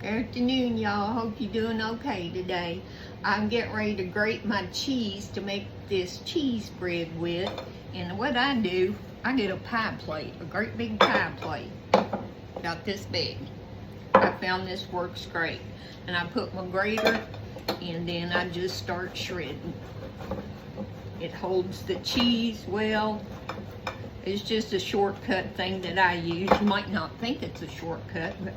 Afternoon, y'all. Hope you're doing okay today. I'm getting ready to grate my cheese to make this cheese bread with. And what I do, I get a pie plate, a great big pie plate, about this big. I found this works great. And I put my grater, and then I just start shredding. It holds the cheese well. It's just a shortcut thing that I use. You might not think it's a shortcut, but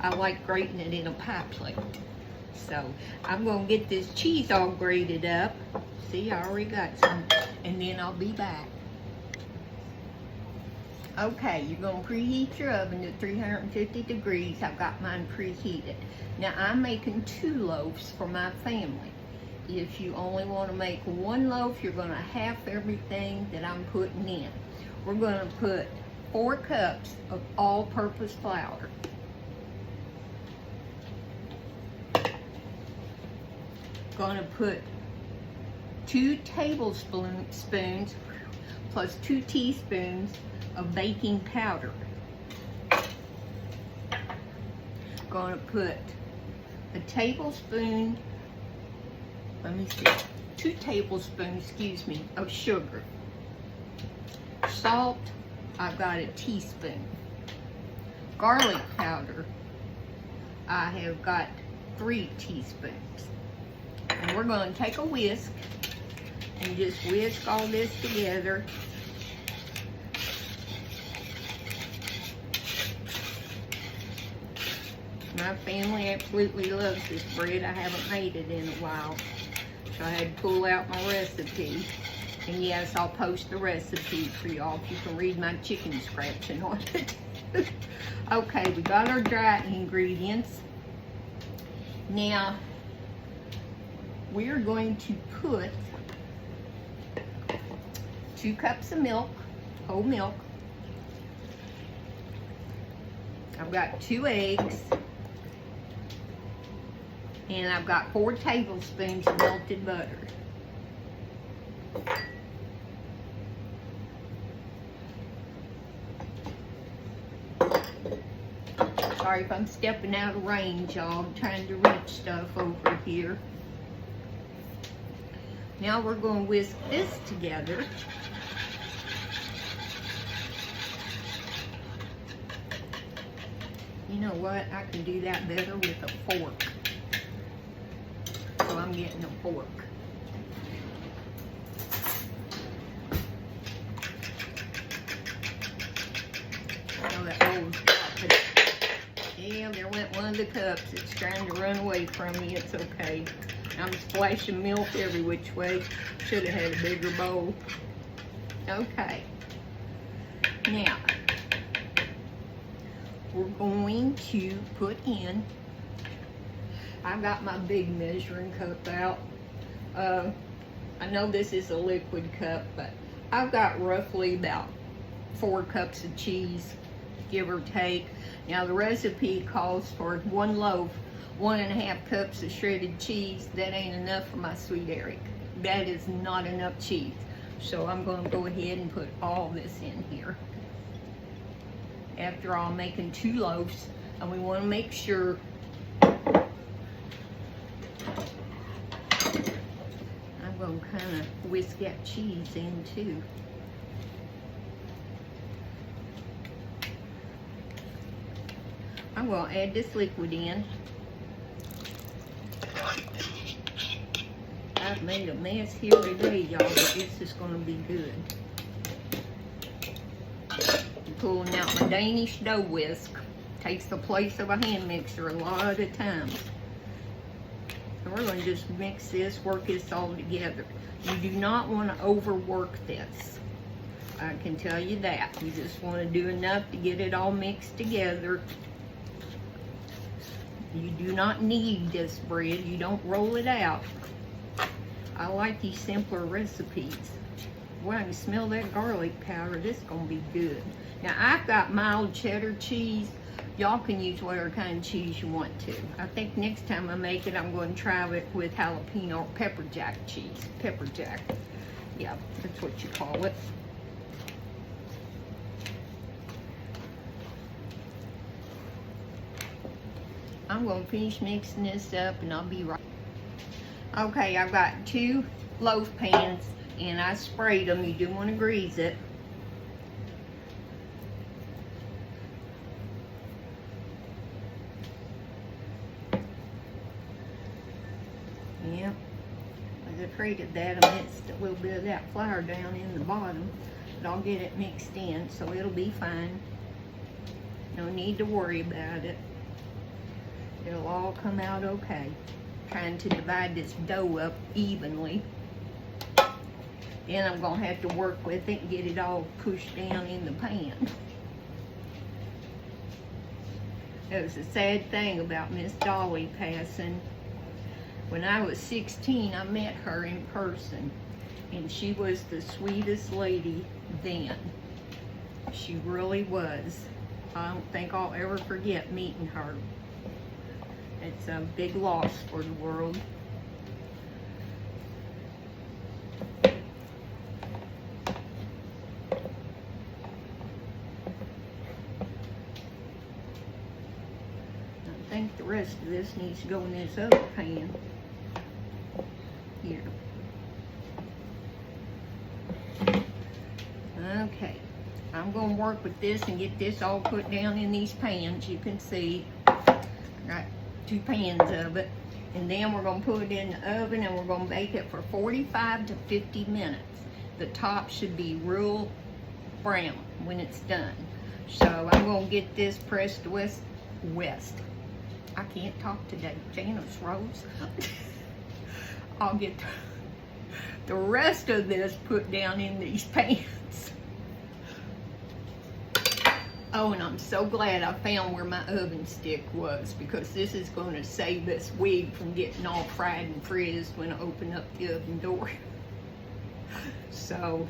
I like grating it in a pie plate. So I'm gonna get this cheese all grated up. See, I already got some, and then I'll be back. Okay, you're gonna preheat your oven to 350 degrees. I've got mine preheated. Now I'm making 2 loaves for my family. If you only want to make 1 loaf, you're gonna half everything that I'm putting in. We're gonna put 4 cups of all-purpose flour. Gonna put 2 tablespoons plus 2 teaspoons of baking powder. Gonna put a tablespoon, 2 tablespoons, of sugar. Salt, I've got a teaspoon. Garlic powder, I have got 3 teaspoons. And we're going to take a whisk and just whisk all this together. My family absolutely loves this bread. I haven't made it in a while, so I had to pull out my recipe. And yes, I'll post the recipe for y'all if you can read my chicken scratching on it. Okay, we got our dry ingredients. Now, we're going to put 2 cups of milk, whole milk. I've got 2 eggs. And I've got 4 tablespoons of melted butter. Sorry if I'm stepping out of range, y'all. I'm trying to reach stuff over here. Now we're going to whisk this together. You know what? I can do that better with a fork. So I'm getting a fork. Oh, that old cup. Yeah, there went one of the cups. It's trying to run away from me. It's okay. I'm splashing milk every which way. Should have had a bigger bowl. Okay. Now, we're going to put in, I've got my big measuring cup out. I know this is a liquid cup, but I've got roughly about 4 cups of cheese, give or take. Now the recipe calls for 1 loaf, 1.5 cups of shredded cheese. That ain't enough for my sweet Eric. That is not enough cheese. So I'm going to go ahead and put all this in here. After all, I'm making 2 loaves, and we want to make sure I'm going to kind of whisk that cheese in too. I'm going to add this liquid in. I've made a mess here today, y'all, but this is going to be good. I'm pulling out my Danish dough whisk. Takes the place of a hand mixer a lot of times. So we're going to just mix this, work this all together. You do not want to overwork this. I can tell you that. You just want to do enough to get it all mixed together. You do not knead this bread. You don't roll it out. I like these simpler recipes. Boy, I can smell that garlic powder. This is going to be good. Now, I've got mild cheddar cheese. Y'all can use whatever kind of cheese you want to. I think next time I make it, I'm going to try it with jalapeno or pepper jack cheese. Pepper jack. Yeah, that's what you call it. I'm gonna finish mixing this up and I'll be right. Okay, I've got 2 loaf pans and I sprayed them. You do want to grease it. Yep, I was afraid of that. I mixed a little bit of that flour down in the bottom, but I'll get it mixed in so it'll be fine. No need to worry about it. It'll all come out okay. Trying to divide this dough up evenly. Then I'm gonna have to work with it and get it all pushed down in the pan. It was a sad thing about Miss Dolly passing. When I was 16, I met her in person, and she was the sweetest lady then. She really was. I don't think I'll ever forget meeting her. It's a big loss for the world. I think the rest of this needs to go in this other pan. Here. Okay, I'm going to work with this and get this all put down in these pans. You can see I got 2 pans of it, and then we're going to put it in the oven and we're going to bake it for 45 to 50 minutes. The top should be real brown when it's done. So I'm going to get this pressed west. I can't talk today. Janice Rose. I'll get the rest of this put down in these pans. Oh, and I'm so glad I found where my oven stick was, because this is going to save this wig from getting all fried and frizzed when I open up the oven door. So,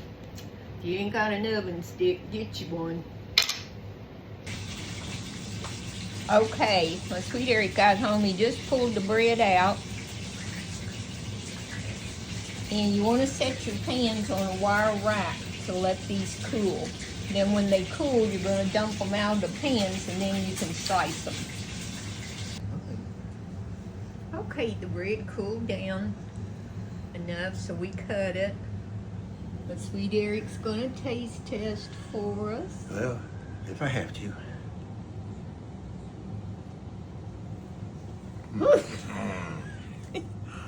if you ain't got an oven stick, get you one. Okay, my sweet Eric got home. He just pulled the bread out. And you want to set your pans on a wire rack to let these cool. Then when they cool, you're going to dump them out of the pans and then you can slice them. Okay, the bread cooled down enough so we cut it. But sweet Eric's going to taste test for us. Well, if I have to.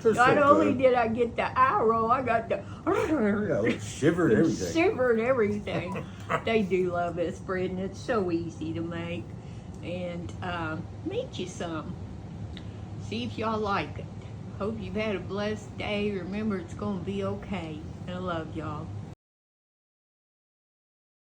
Not only did I get the eye roll, I got the shiver and everything. Shiver and everything. They do love this bread, and it's so easy to make. And make you some. See if y'all like it. Hope you've had a blessed day. Remember, it's going to be okay. I love y'all.